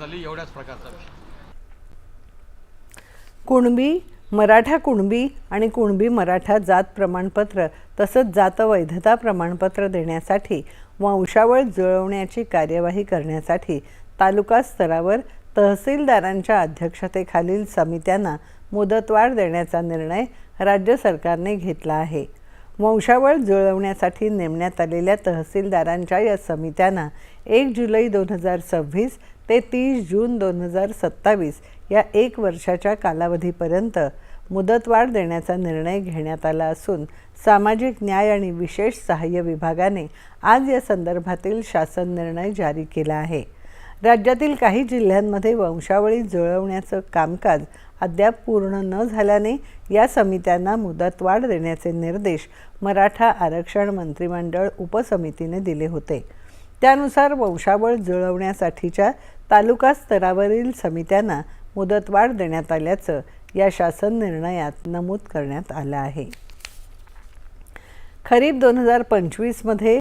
एवढ्याच प्रकारचा विषय. कुणबी, मराठा कुणबी आणि कुणबी मराठा जात प्रमाणपत्र तसंच जात वैधता प्रमाणपत्र देण्यासाठी वंशावळ जुळवण्याची कार्यवाही करण्यासाठी तालुका स्तरावर तहसीलदारांच्या अध्यक्षतेखालील समित्यांना मुदतवाढ देण्याचा निर्णय राज्य सरकारने घेतला आहे. वंशावळ जुळवण्यासाठी नेमण्यात आलेल्या तहसीलदारांच्या या समित्यांना 1 जुलै 2026 ते 30 जून 2027 या 1 वर्षाच्या कालावधीपर्यंत मुदतवाढ देण्याचा निर्णय घेण्यात आला असून सामाजिक न्याय आणि विशेष सहाय्य विभागाने आज या संदर्भातील शासन निर्णय जारी केला आहे. राज्यातील काही जिल्ह्यांमध्ये वंशावळी जुळवण्याचं कामकाज अद्याप पूर्ण न झाल्याने या समित्यांना मुदतवाढ देण्याचे निर्देश मराठा आरक्षण मंत्रिमंडळ उपसमितीने दिले होते. त्यानुसार वंशावळ जुळवण्यासाठीच्या तालुका स्तरावरील समित्यांना मुदतवाढ देण्यात आल्याचं या शासन निर्णयात नमूद करण्यात आलं आहे. खरीप 2025 मध्ये